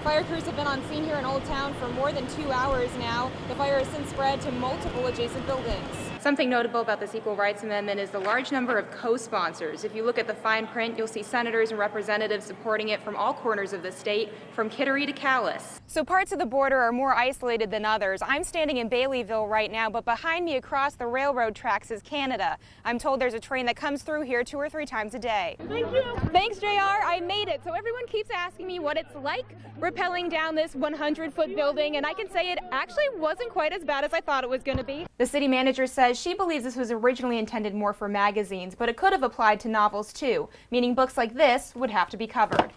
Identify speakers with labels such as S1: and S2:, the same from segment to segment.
S1: Fire crews have been on scene here in Old Town for more than 2 hours now. The fire has since spread to multiple adjacent buildings. Something notable about this Equal Rights Amendment is the large number of co-sponsors. If you look at the fine print, you'll see senators and representatives supporting it from all corners of the state, from Kittery to Calais. So parts of the border are more isolated than others. I'm standing in Baileyville right now, but behind me across the railroad tracks is Canada. I'm told there's a train that comes through here 2 or 3 times a day.
S2: Thank you.
S1: Thanks, JR. I made it. So everyone keeps asking me what it's like rappelling down this 100-foot building, and I can say it actually wasn't quite as bad as I thought it was going to be. The city manager says she believes this was originally intended more for magazines, but it could have applied to novels too, meaning books like this would have to be covered.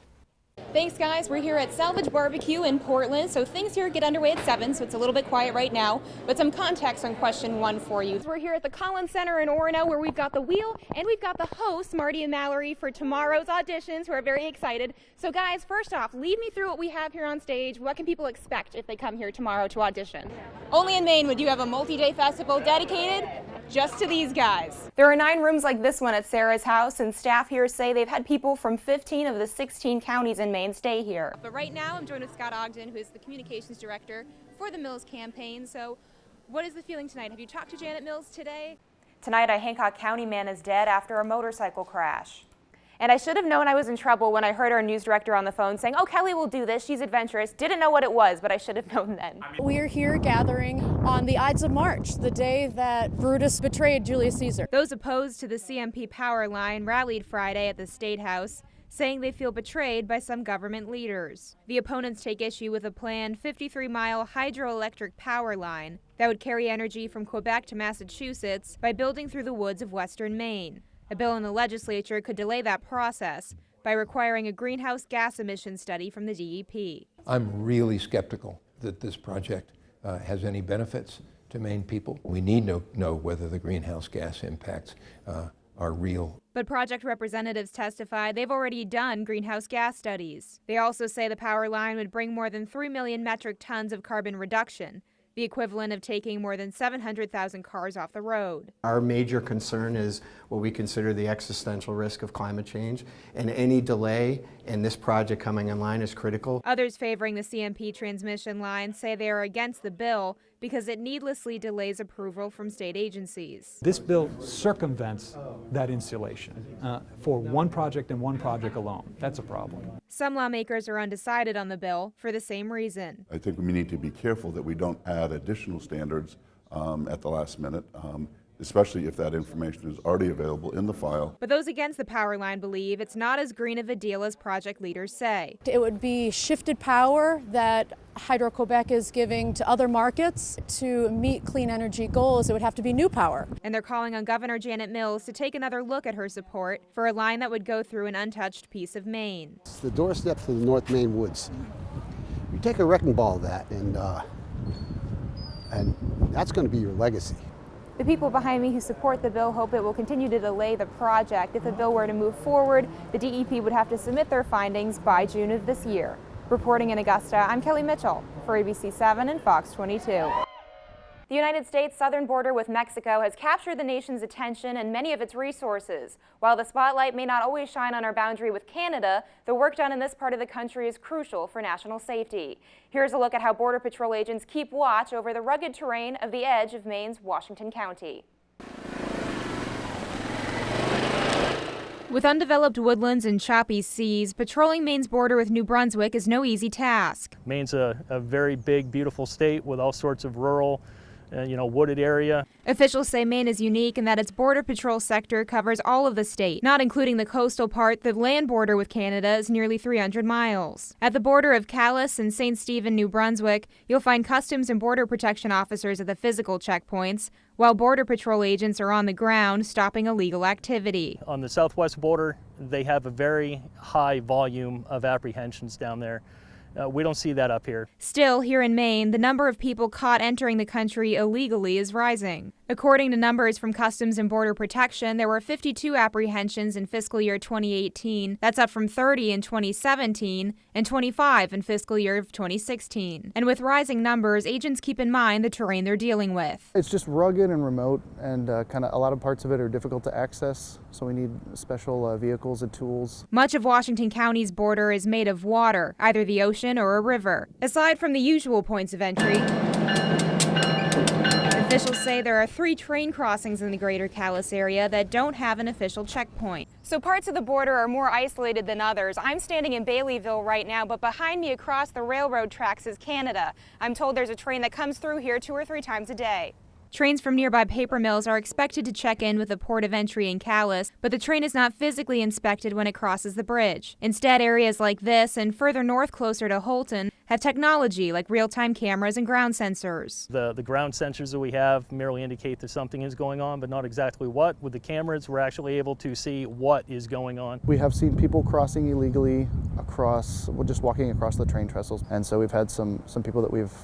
S1: Thanks, guys. We're here at Salvage Barbecue in Portland, so things here get underway at 7, so it's a little bit quiet right now, but some context on question 1 for you. We're here at the Collins Center in Orono, where we've got the wheel, and we've got the hosts, Marty and Mallory, for tomorrow's auditions, who are very excited. So guys, first off, lead me through what we have here on stage. What can people expect if they come here tomorrow to audition? Only in Maine would you have a multi-day festival dedicated just to these guys. There are 9 rooms like this one at Sarah's house, and staff here say they've had people from 15 of the 16 counties in Maine stay here. But right now I'm joined with Scott Ogden, who is the communications director for the Mills campaign. So what is the feeling tonight? Have you talked to Janet Mills today? Tonight, a Hancock County man is dead after a motorcycle crash. And I should have known I was in trouble when I heard our news director on the phone saying, "Oh, Kelly will do this, she's adventurous." Didn't know what it was, but I should have known then.
S2: We're here gathering on the Ides of March, the day that Brutus betrayed Julius Caesar.
S1: Those opposed to the CMP power line rallied Friday at the State House, saying they feel betrayed by some government leaders. The opponents take issue with a planned 53-mile hydroelectric power line that would carry energy from Quebec to Massachusetts by building through the woods of western Maine. A bill in the legislature could delay that process by requiring a greenhouse gas emission study from the DEP.
S3: I'm really skeptical that this project has any benefits to Maine people. We need to know whether the greenhouse gas impacts are real.
S1: But project representatives testify they've already done greenhouse gas studies. They also say the power line would bring more than 3 million metric tons of carbon reduction, the equivalent of taking more than 700,000 cars off the road.
S4: Our major concern is what we consider the existential risk of climate change, and any delay in this project coming online is critical.
S1: Others favoring the CMP transmission line say they are against the bill because it needlessly delays approval from state agencies.
S5: This bill circumvents that insulation for one project and one project alone. That's a problem.
S1: Some lawmakers are undecided on the bill for the same reason.
S6: I think we need to be careful that we don't add additional standards at the last minute, especially if that information is already available in the file.
S1: But those against the power line believe it's not as green of a deal as project leaders say.
S2: It would be shifted power that Hydro-Quebec is giving to other markets to meet clean energy goals. It would have to be new power.
S1: And they're calling on Governor Janet Mills to take another look at her support for a line that would go through an untouched piece of Maine.
S7: It's the doorstep to the North Maine woods. You take a wrecking ball of that, and that's going to be your legacy.
S1: The people behind me who support the bill hope it will continue to delay the project. If the bill were to move forward, the DEP would have to submit their findings by June of this year. Reporting in Augusta, I'm Kelly Mitchell for ABC 7 and Fox 22. The United States' southern border with Mexico has captured the nation's attention and many of its resources. While the spotlight may not always shine on our boundary with Canada, the work done in this part of the country is crucial for national safety. Here's a look at how Border Patrol agents keep watch over the rugged terrain of the edge of Maine's Washington County. With undeveloped woodlands and choppy seas, patrolling Maine's border with New Brunswick is no easy task.
S8: Maine's a very big, beautiful state with all sorts of rural, wooded area.
S1: Officials say Maine is unique in that its border patrol sector covers all of the state, not including the coastal part. The land border with Canada is nearly 300 miles. At the border of Calais and St. Stephen, New Brunswick, you'll find Customs and Border Protection officers at the physical checkpoints, while Border Patrol agents are on the ground stopping illegal activity.
S8: On the southwest border, they have a very high volume of apprehensions down there. We don't see that up here.
S1: Still, here in Maine, the number of people caught entering the country illegally is rising. According to numbers from Customs and Border Protection, there were 52 apprehensions in fiscal year 2018. That's up from 30 in 2017 and 25 in fiscal year of 2016. And with rising numbers, agents keep in mind the terrain they're dealing with.
S9: It's just rugged and remote, and kind of a lot of parts of it are difficult to access, so we need special vehicles and tools.
S1: Much of Washington County's border is made of water, either the ocean or a river. Aside from the usual points of entry, officials say there are 3 train crossings in the Greater Calais area that don't have an official checkpoint. So parts of the border are more isolated than others. I'm standing in Baileyville right now, but behind me across the railroad tracks is Canada. I'm told there's a train that comes through here 2 or 3 times a day. Trains from nearby paper mills are expected to check in with the port of entry in Calais, but the train is not physically inspected when it crosses the bridge. Instead, areas like this and further north closer to Holton have technology like real-time cameras and ground sensors.
S8: The ground sensors that we have merely indicate that something is going on, but not exactly what. With the cameras, we're actually able to see what is going on.
S9: We have seen people crossing illegally just walking across the train trestles, and so we've had some people that we've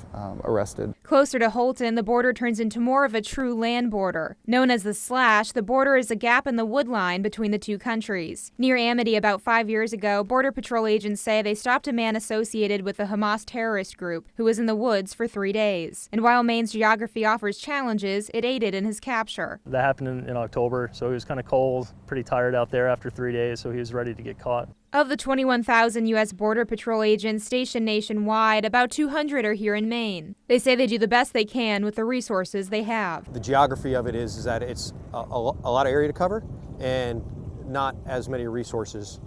S9: arrested.
S1: Closer to Holton, the border turns into more of a true land border. Known as the Slash, the border is a gap in the wood line between the 2 countries. Near Amity about 5 years ago, Border Patrol agents say they stopped a man associated with the Hamas terrorist group who was in the woods for 3 days. And while Maine's geography offers challenges, it aided in his capture.
S8: That happened in October, so he was kind of cold, pretty tired out there after 3 days, so he was ready to get caught.
S1: Of the 21,000 U.S. Border Patrol agents stationed nationwide, about 200 are here in Maine. They say they do the best they can with the resources they have.
S10: The geography of it is that it's a lot of area to cover and not as many resources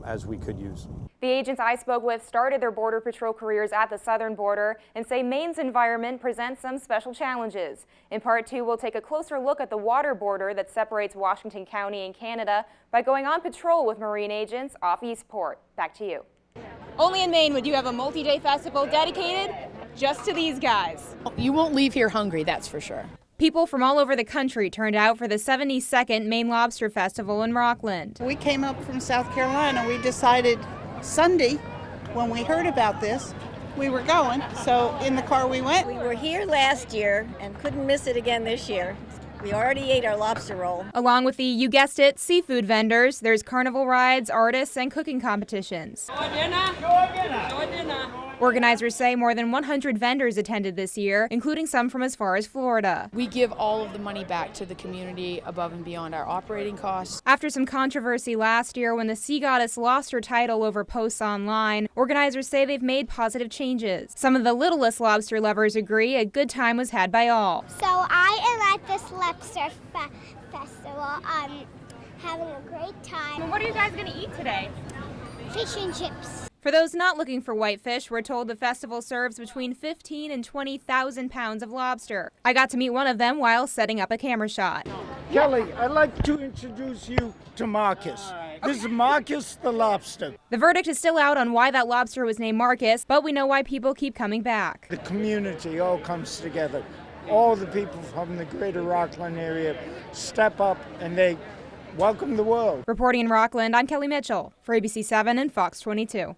S10: as we could use.
S1: The agents I spoke with started their Border Patrol careers at the southern border and say Maine's environment presents some special challenges. In part 2, we'll take a closer look at the water border that separates Washington County and Canada by going on patrol with Marine agents off Eastport. Back to you. Only in Maine would you have a multi-day festival dedicated just to these guys.
S11: You won't leave here hungry, that's for sure.
S1: People from all over the country turned out for the 72nd Maine Lobster Festival in Rockland.
S12: We came up from South Carolina. We decided Sunday, when we heard about this, we were going, so in the car we went.
S13: We were here last year and couldn't miss it again this year. We already ate our lobster roll.
S1: Along with the, you guessed it, seafood vendors, there's carnival rides, artists, and cooking competitions. Organizers say more than 100 vendors attended this year, including some from as far as Florida.
S11: We give all of the money back to the community above and beyond our operating costs.
S1: After some controversy last year when the Sea Goddess lost her title over posts online, organizers say they've made positive changes. Some of the littlest lobster lovers agree a good time was had by all.
S14: So I am at this lobster festival, having a great time.
S1: And what are you guys going to eat today?
S14: Fish and chips.
S1: For those not looking for whitefish, we're told the festival serves between 15 and 20,000 pounds of lobster. I got to meet one of them while setting up a camera shot.
S15: Kelly, I'd like to introduce you to Marcus. This is Marcus the lobster.
S1: The verdict is still out on why that lobster was named Marcus, but we know why people keep coming back.
S15: The community all comes together. All the people from the greater Rockland area step up and they welcome the world.
S1: Reporting in Rockland, I'm Kelly Mitchell for ABC 7 and Fox 22.